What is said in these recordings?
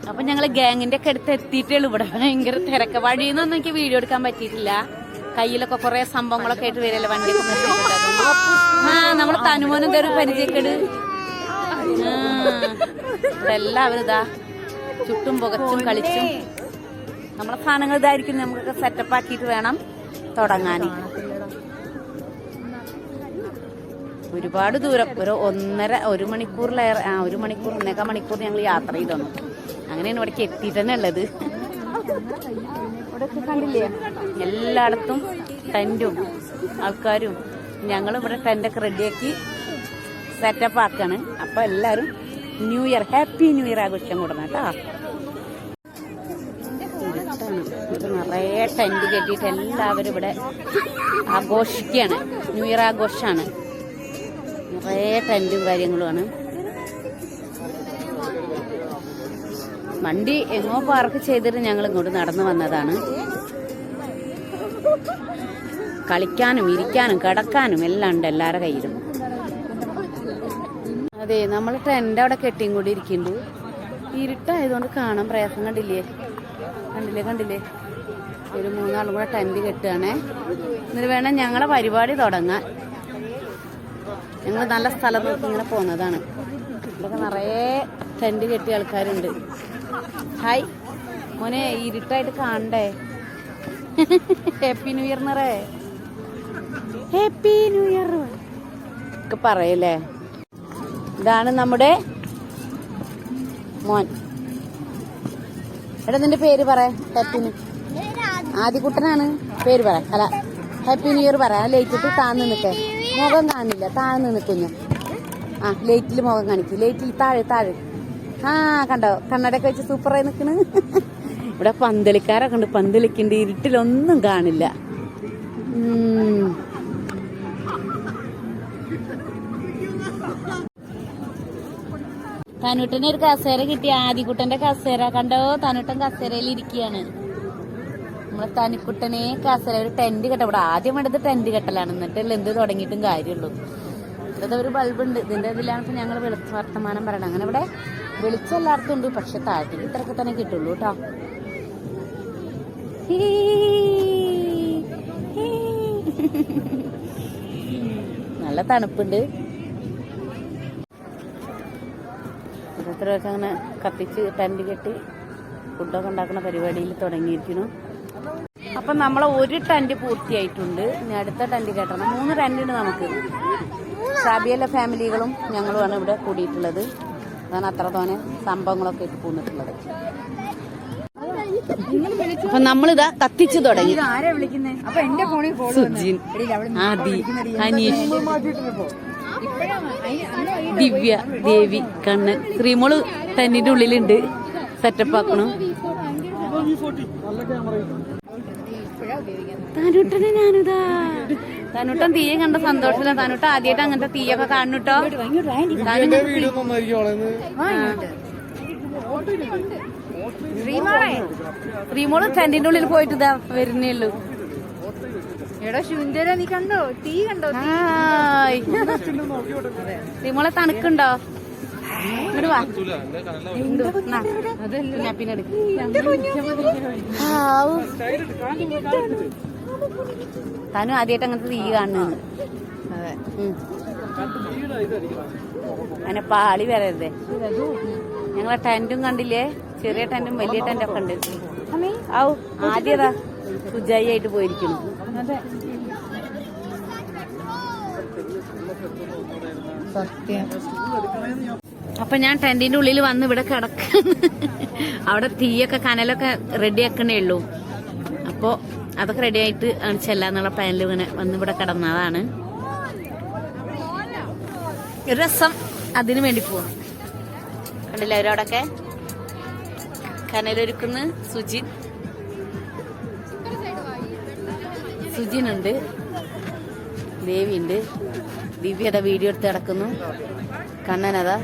അപ്പൊ ഞങ്ങള് ഗ്യാങ്ങിന്റെ ഒക്കെ അടുത്ത് എത്തിയിട്ടുള്ളൂ. ഇവിടെ ഭയങ്കര തിരക്ക. വഴിന്നൊന്നും എനിക്ക് വീഡിയോ എടുക്കാൻ പറ്റിയിട്ടില്ല. കയ്യിലൊക്കെ കുറെ സംഭവങ്ങളൊക്കെ ആയിട്ട് വരല്ലേ വണ്ടി. നമ്മള് തനുമോനും ഒരു പരിചയക്കേട്. എല്ലാവരും ഇതാ ചുട്ടും പുകച്ചും കളിച്ചും നമ്മളെ സാധനങ്ങൾ ഇതായിരിക്കും. നമുക്കൊക്കെ സെറ്റപ്പ് ആക്കിയിട്ട് വേണം തുടങ്ങാൻ. ഒരുപാട് ദൂരം, ഒരു മണിക്കൂറിലേറെ, 1.5 മണിക്കൂർ ഞങ്ങൾ യാത്ര ചെയ്തു. അങ്ങനെയാണ് ഇവിടേക്ക് എത്തിയിട്ട് തന്നെ ഉള്ളത്. ഇവിടെയൊക്കെ കണ്ടില്ലേ, എല്ലായിടത്തും ടെന്റും ആൾക്കാരും. ഞങ്ങൾ ഇവിടെ ടെന്റൊക്കെ റെഡിയാക്കി സെറ്റപ്പ് ആക്കാണ്. അപ്പൊ എല്ലാരും new year, happy new year ആഘോഷം കൂടണം കേട്ടോ. ഇത് നിറയെ ടെന്റ് കെട്ടിയിട്ട് എല്ലാവരും ഇവിടെ ആഘോഷിക്കുകയാണ്. ന്യൂ ഇയർ ആഘോഷമാണ്. നിറയെ ടെന്റും കാര്യങ്ങളുമാണ്. വണ്ടി എങ്ങോ പാർക്ക് ചെയ്തിട്ട് ഞങ്ങൾ ഇങ്ങോട്ട് നടന്നു വന്നതാണ്. കളിക്കാനും ഇരിക്കാനും കിടക്കാനും എല്ലാം ഉണ്ട് എല്ലാവരുടെ കയ്യിലും. അതെ, നമ്മൾ ടെന്റ് അവിടെ കെട്ടിയും കൂടി ഇരിക്കുന്നുണ്ട്. ഇരുട്ടായതുകൊണ്ട് കാണാൻ പ്രയാസം. കണ്ടില്ലേ ഒരു 3 ആളും കൂടെ ടെന്റ് കെട്ടുകയാണേ. എന്നിട്ട് വേണം ഞങ്ങളെ പരിപാടി തുടങ്ങാൻ. ഞങ്ങൾ നല്ല സ്ഥലം നോക്കി ഇങ്ങനെ പോകുന്നതാണ്. ഇതൊക്കെ നിറയെ ടെന്റ് കെട്ടിയ ആൾക്കാരുണ്ട്. ഹായ് മോനെ, ഇരുട്ടായിട്ട് കാണണ്ടേ? ഹാപ്പി ന്യൂ ഇയർ നിറേ, ഹാപ്പി ന്യൂ ഇയർ ഒക്കെ പറയല്ലേ. ഇതാണ് നമ്മുടെ മോൻ. എടാ നിന്റെ പേര് പറ. ഹാപ്പിന് ആദികുട്ടനാണ് പേര് പറ. അല്ല, ഹാപ്പി ന്യൂ ഇയർ പറ. ലൈറ്റിട്ട് താഴ്ന്നു നിൽക്കേ, മുഖം കാണില്ല, താഴ്ന്നു നിൽക്കുന്നു. ലൈറ്റിൽ മുഖം കാണിക്കും. ലൈറ്റിൽ താഴെ. കണ്ടോ, കണ്ണടയൊക്കെ വെച്ച് സൂപ്പറായി നിൽക്കണ്. ഇവിടെ പന്തലിക്കാരൊക്കെ ഉണ്ട്. പന്തലിക്കുണ്ട്. ഇരുട്ടിലൊന്നും കാണില്ല. തനുട്ടന് ഒരു കസേര കിട്ടി. ആദികുട്ടന്റെ കസേര കണ്ടോ. തനുട്ടൻ കസേരയിൽ ഇരിക്കുകയാണ്. നമ്മളെ തനിക്കുട്ടനെ കസേര ഒരു ടെന്റ് കെട്ട. ഇവിടെ ആദ്യം വേണ്ടത് ടെന്റ് കെട്ടലാണ്. എന്നിട്ടല്ലേ എന്ത് തുടങ്ങിയിട്ടും കാര്യമുള്ളൂ. ഇതൊക്കെ ഒരു ബൾബുണ്ട്. ഇതിന്റെ ഇതിലാണ് ഇപ്പൊ ഞങ്ങൾ വർത്തമാനം പറയണം. അങ്ങനെ ഇവിടെ വെളിച്ചം എല്ലായിടത്തും ഉണ്ട്. പക്ഷെ താഴത്തേക്ക് ഇത്രയൊക്കെ തന്നെ കിട്ടുള്ളൂ കേട്ടോ. നല്ല തണുപ്പുണ്ട്. ഓരോരുത്തരൊക്കെ അങ്ങനെ കത്തിച്ച് ടെന്റ് കെട്ടി ഫുഡൊക്കെ ഉണ്ടാക്കുന്ന പരിപാടിയിൽ തുടങ്ങിയിരിക്കുന്നു. അപ്പം നമ്മളെ ഒരു ടെന്റ് പൂർത്തിയായിട്ടുണ്ട്. ഇനി അടുത്ത ടെന്റ് കെട്ടണം. 3 ടെന്റ് ഉണ്ട് നമുക്ക്. ഷാബിയല്ല ഫാമിലികളും ഞങ്ങളുമാണ് ഇവിടെ കൂടിയിട്ടുള്ളത്. അതാണ് അത്ര തോനെ സംഭവങ്ങളൊക്കെ ആയിട്ട് പോന്നിട്ടുള്ളത്. അപ്പൊ നമ്മളിതാ കത്തിച്ചു തുടങ്ങി. സുജിൻ, ആദി, അനീഷ്, ദിവ്യ, ദേവി, കണ്ണൻ, ശ്രീമോള് ടെന്റിന്റെ ഉള്ളിലുണ്ട്. സെറ്റപ്പ് ആക്കണം. തനുട്ടന് ഞാനിതാ. തനുട്ടൻ തീയെ കണ്ട സന്തോഷത്തില്ല. തനുട്ട ആദ്യമായിട്ട് അങ്ങനത്തെ തീയൊക്കെ കാണുട്ടോ. ശ്രീമോള് ടെന്റിന്റെ ഉള്ളിൽ പോയിട്ട് ഇതാ വരുന്നേ ഉള്ളൂ. എടാ ശുന്ദര, നീ കണ്ടോ? തീ കണ്ടോ? ശ്രീമോളെ തണുക്കുണ്ടോ? ഇങ്ങോട്ട് വാ. പിന്നെ താനും ആദ്യമായിട്ട് അങ്ങനത്തെ തീ കാണുന്നു. അങ്ങനെ പാളി വരരുതേ. ഞങ്ങളെ ടെന്റും കണ്ടില്ലേ, ചെറിയ ടെന്റും വലിയ ടെന്റും ഒക്കെ ഉണ്ട്. ആദ്യതാ സുജായി ആയിട്ട് പോയിരിക്കുന്നു. അപ്പൊ ഞാൻ ടെന്റിന്റെ ഉള്ളിൽ വന്ന് ഇവിടെ കിടക്കുന്നു. അവിടെ തീയൊക്കെ കനലൊക്കെ റെഡി ആക്കണേ ഉള്ളൂ. അപ്പൊ അതൊക്കെ റെഡി ആയിട്ട് ചെല്ലാന്നുള്ള പ്ലാനിൽ ഇങ്ങനെ വന്ന് ഇവിടെ കിടന്നതാണ്. ഒരു രസം അതിനു വേണ്ടി പോവാം. കണ്ടില്ല അവരവിടൊക്കെ കനലൊരുക്കുന്ന സുജിനുണ്ട്, ദേവിയുണ്ട്, ദിവ്യത വീഡിയോ എടുത്ത് കിടക്കുന്നു, കണ്ണനതാ,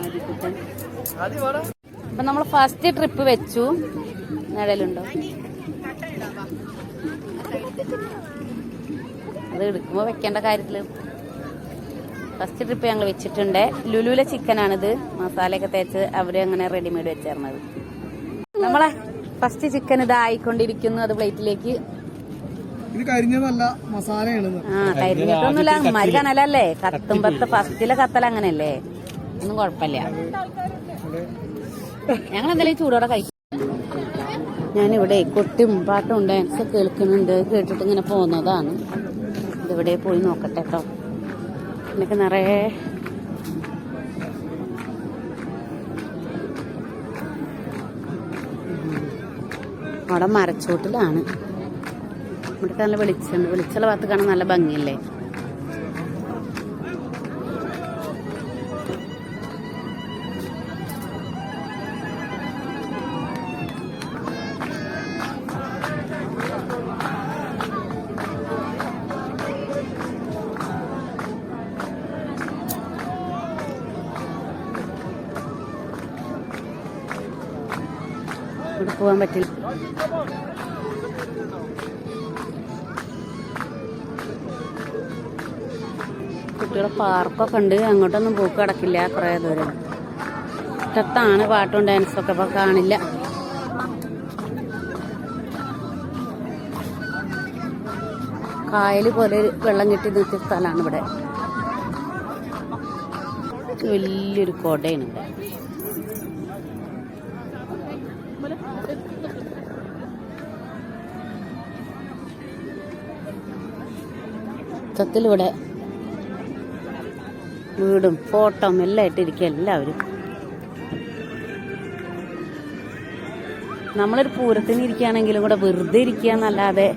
ആദികുട്ടൻ. അപ്പൊ നമ്മൾ ഫസ്റ്റ് ട്രിപ്പ് വെച്ചു. നിഴലുണ്ടോ? അത് എടുക്കുമ്പോ വെക്കേണ്ട കാര്യത്തില് ഫസ്റ്റ് ട്രിപ്പ് ഞങ്ങൾ വെച്ചിട്ടുണ്ട്. ലുലുവിലെ ചിക്കനാണിത്. മസാലയൊക്കെ തേച്ച് അവര് അങ്ങനെ റെഡിമെയ്ഡ് വെച്ചേർന്നത്. നമ്മളെ ഫസ്റ്റ് ചിക്കൻ ഇതായിക്കൊണ്ടിരിക്കുന്നു. അത് പ്ലേറ്റിലേക്ക്. ഇത് കരിഞ്ഞതല്ല, മസാലയാണ്. കരിഞ്ഞിട്ടൊന്നുമില്ല. അമ്മമാര് കനലല്ലേ കത്തുമ്പത്തെ ഫസ്റ്റിലെ കത്തല അങ്ങനെയല്ലേ, ഒന്നും കുഴപ്പമില്ല. ഞങ്ങൾ എന്തായാലും ചൂടോടെ കഴിക്കും. ഞാനിവിടെ കൊട്ടും പാട്ടും ഡാൻസ് കേൾക്കുന്നുണ്ട്. കേട്ടിട്ട് ഇങ്ങനെ പോകുന്നതാണ്. ഇതിവിടെ പോയി നോക്കട്ടെ കേട്ടോ. എനിക്ക് നിറയെ അവിടെ മരച്ചോട്ടിലാണ്. ഇവിടെ നല്ല വെളിച്ചുണ്ട്. വെളിച്ചുള്ള ഭാഗത്ത് കാണാൻ നല്ല ഭംഗിയല്ലേ. ഇവിടെ പോകാൻ പറ്റില്ല. കുട്ടികളെ പാർക്കൊക്കെ ഉണ്ട്. അങ്ങോട്ടൊന്നും പോക്ക് കിടക്കില്ല. കുറേ ദൂരം ഇഷ്ടത്താണ് പാട്ടും ഡാൻസൊക്കെ. ഇപ്പൊ കാണില്ല. കായല് പോലെ വെള്ളം കെട്ടി നിർത്തിയ സ്ഥലമാണ് ഇവിടെ. വലിയൊരു കോട്ടയാണ് ഇവിടെ. മൊത്തത്തിലിവിടെ വീടും ഫോട്ടോ എല്ലാം ഇട്ടിരിക്കുക എല്ലാവരും. നമ്മളൊരു പൂരത്തിന് ഇരിക്കുകയാണെങ്കിലും കൂടെ വെറുതെ ഇരിക്കുക എന്നല്ലാതെ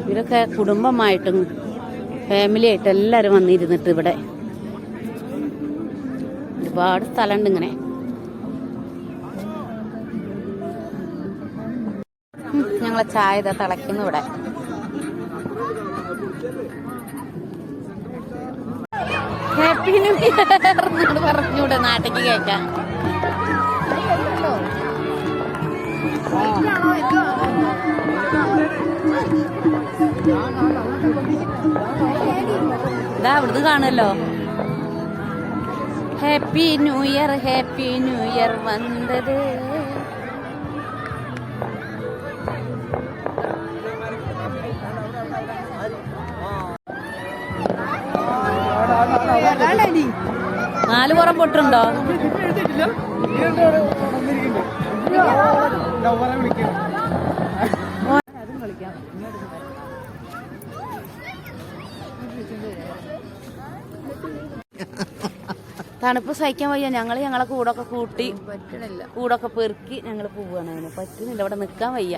ഇവരൊക്കെ കുടുംബമായിട്ടും ഫാമിലി ആയിട്ടും എല്ലാവരും വന്നിരുന്നിട്ട് ഇവിടെ ഒരുപാട് സ്ഥലമുണ്ട് ഇങ്ങനെ. ഞങ്ങളെ ചായ ഇതാ തിളയ്ക്കുന്നു ഇവിടെ. ഹാപ്പി ന്യൂ ഇയർ പറഞ്ഞൂടെ നാട്ടിക്ക് കേൾക്കാൻ. ഇതാ അവിടുന്ന് കാണുമല്ലോ. ഹാപ്പി ന്യൂ ഇയർ വന്നത്. നാല് പുറം പൊട്ടുണ്ടോ? തണുപ്പ് സഹിക്കാൻ വയ്യ. ഞങ്ങളെ കൂടൊക്കെ കൂട്ടി കൂടൊക്കെ പെറുക്കി ഞങ്ങൾ പോവുകയാണ്. അതിന് പറ്റുന്നില്ല. ഇവിടെ നിൽക്കാൻ വയ്യ.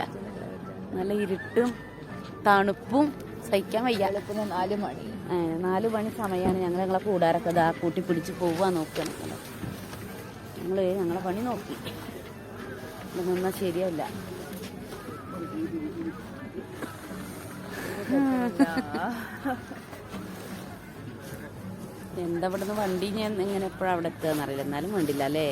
നല്ല ഇരുട്ടും തണുപ്പും സഹിക്കാൻ വയ്യ. 4 മണി സമയമാണ്. ഞങ്ങളെ കൂടാരൊക്കെ ഇതാ കൂട്ടി പിടിച്ച് പോവാൻ നോക്കുകയാണ്. ഞങ്ങളെ പണി നോക്കി. ഇവിടെ നിന്നാൽ ശരിയല്ല. എന്താ ഇവിടുന്ന് വണ്ടി ഞാൻ എങ്ങനെ എപ്പോഴും അവിടെ എത്തുകയെന്നറിയില്ല. എന്നാലും വേണ്ടില്ല അല്ലേ.